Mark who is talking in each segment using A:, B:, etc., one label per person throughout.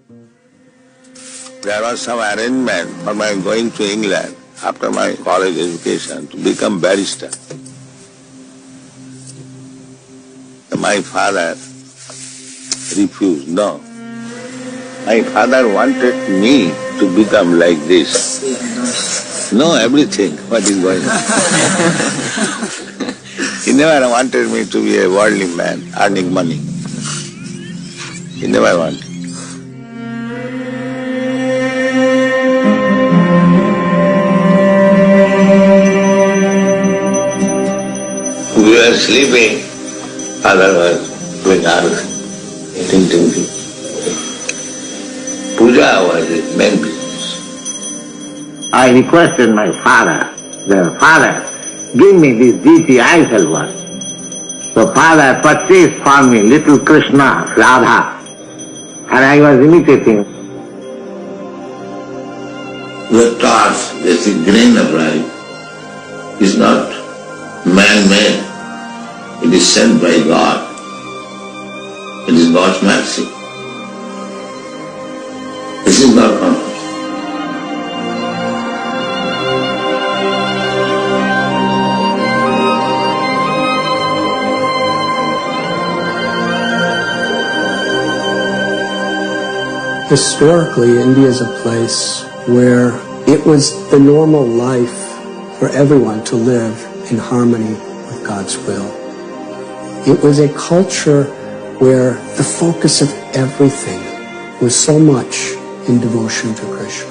A: There was some arrangement for my going to England after my college education to become barrister. My father refused. No. My father wanted me to become like this. Know everything, what is going on. He never wanted me to be a worldly man, earning money. He never wanted. We were sleeping, father was doing arati, eating. Puja was his main business. I requested my father, Father, give me this deity I shall worship. So father purchased for me little Krishna, Radha, and I was imitating. The torch, the grain of life, is not man-made. It is sent by God. It is God's mercy. This is not conscious.
B: Historically, India is a place where it was the normal life for everyone to live in harmony with God's will. It was a culture where the focus of everything was so much in devotion to Krishna.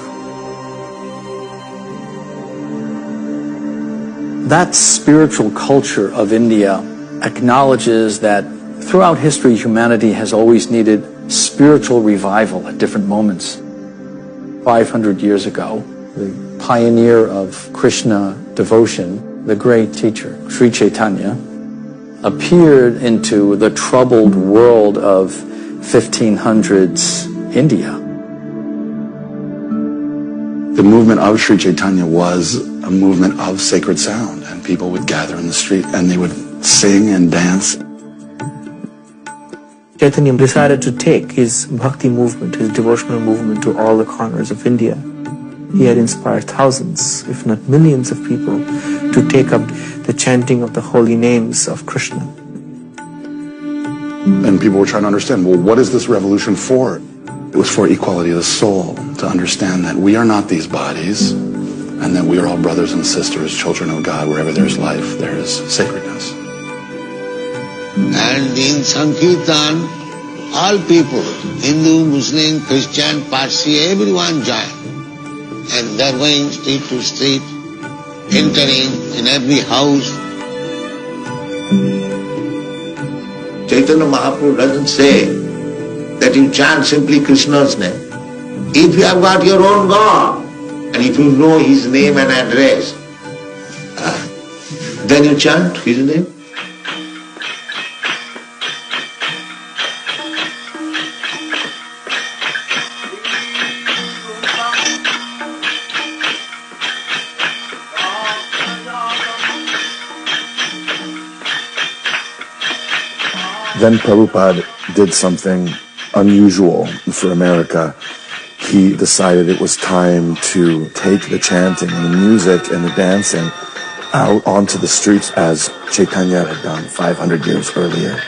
C: That spiritual culture of India acknowledges that throughout history, humanity has always needed spiritual revival at different moments. 500 years ago, the pioneer of Krishna devotion, the great teacher, Sri Chaitanya, appeared into the troubled world of 1500s India.
D: The movement of Sri Chaitanya was a movement of sacred sound, and people would gather in the street and they would sing and dance.
E: Chaitanya decided to take his bhakti movement, his devotional movement, to all the corners of India. He had inspired thousands, if not millions of people to take up the chanting of the holy names of Krishna.
D: And people were trying to understand, well, what is this revolution for? It was for equality of the soul, to understand that we are not these bodies, and that we are all brothers and sisters, children of God. Wherever there's life, there is sacredness.
A: And in Sankirtan, all people, Hindu, Muslim, Christian, Parsi, everyone joined. And they're going street to street, entering in every house. Chaitanya Mahaprabhu doesn't say that you chant simply Krishna's name. If you have got your own God, and if you know his name and address, then you chant his name.
F: Then Prabhupada did something unusual for America. He decided it was time to take the chanting and the music and the dancing out onto the streets as Chaitanya had done 500 years earlier.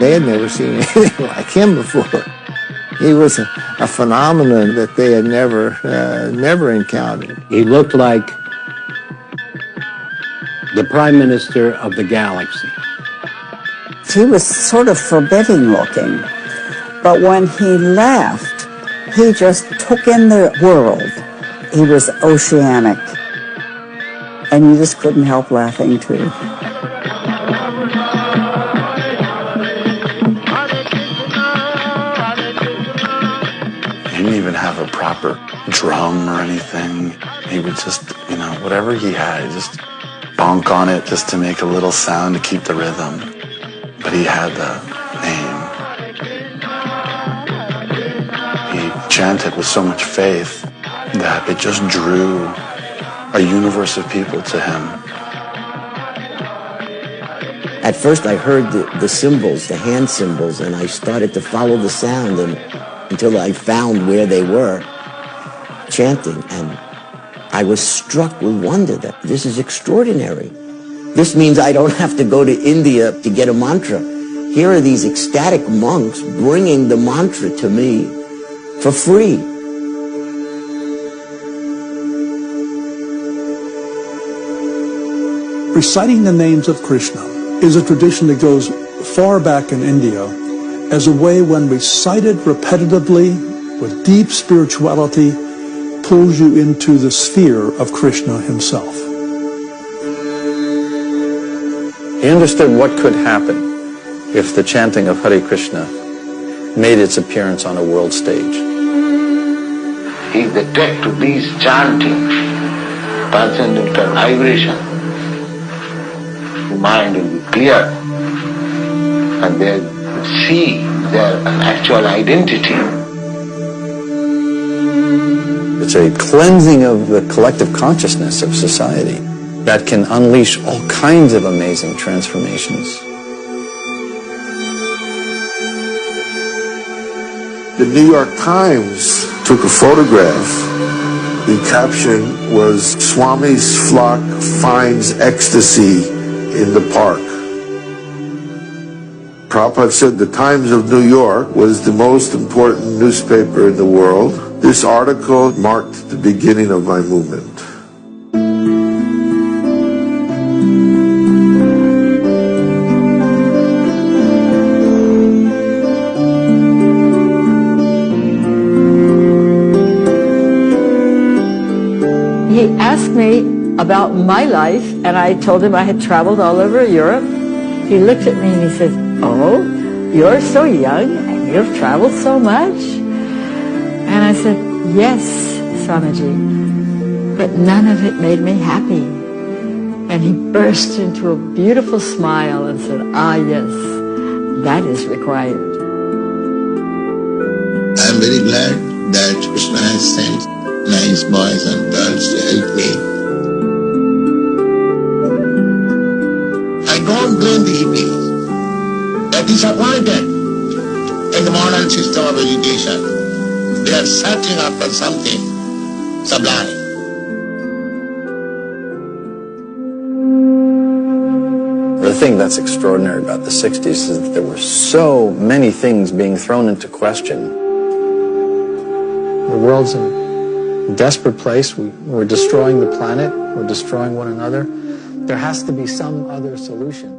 G: They had never seen anything like him before. He was a phenomenon that they had never encountered.
H: He looked like the Prime Minister of the galaxy.
I: He was sort of forbidding looking, but when he left, he just took in the world. He was oceanic, and you just couldn't help laughing too.
D: have a proper drum or anything. He would just, whatever he had, just bonk on it just to make a little sound to keep the rhythm. But he had the name. He chanted with so much faith that it just drew a universe of people to him.
J: At first I heard the symbols, the hand symbols, and I started to follow the sound until I found where they were chanting. And I was struck with wonder that this is extraordinary. This means I don't have to go to India to get a mantra. Here are these ecstatic monks bringing the mantra to me for free.
K: Reciting the names of Krishna is a tradition that goes far back in India as a way, when recited repetitively with deep spirituality, pulls you into the sphere of Krishna himself.
C: He understood what could happen if the chanting of Hare Krishna made its appearance on a world stage.
A: If they take to these chanting, transcendental vibration, the mind will be clear and they see their actual identity.
C: It's a cleansing of the collective consciousness of society that can unleash all kinds of amazing transformations.
F: The New York Times took a photograph. The caption was, "Swami's flock finds ecstasy in the park." Prabhupada said the Times of New York was the most important newspaper in the world. This article marked the beginning of my movement.
L: He asked me about my life, and I told him I had traveled all over Europe. He looked at me and he said, "Oh, you're so young and you've traveled so much?" And I said, "Yes, Swamiji, but none of it made me happy." And he burst into a beautiful smile and said, "Ah, yes, that is required."
M: I am very glad that Krishna has sent nice boys and girls to help me. I don't blame the hippies. They are disappointed in the modern system of education. They are searching after something sublime.
C: The thing that's extraordinary about the 60s is that there were so many things being thrown into question. The world's in a desperate place. We're destroying the planet. We're destroying one another. There has to be some other solution.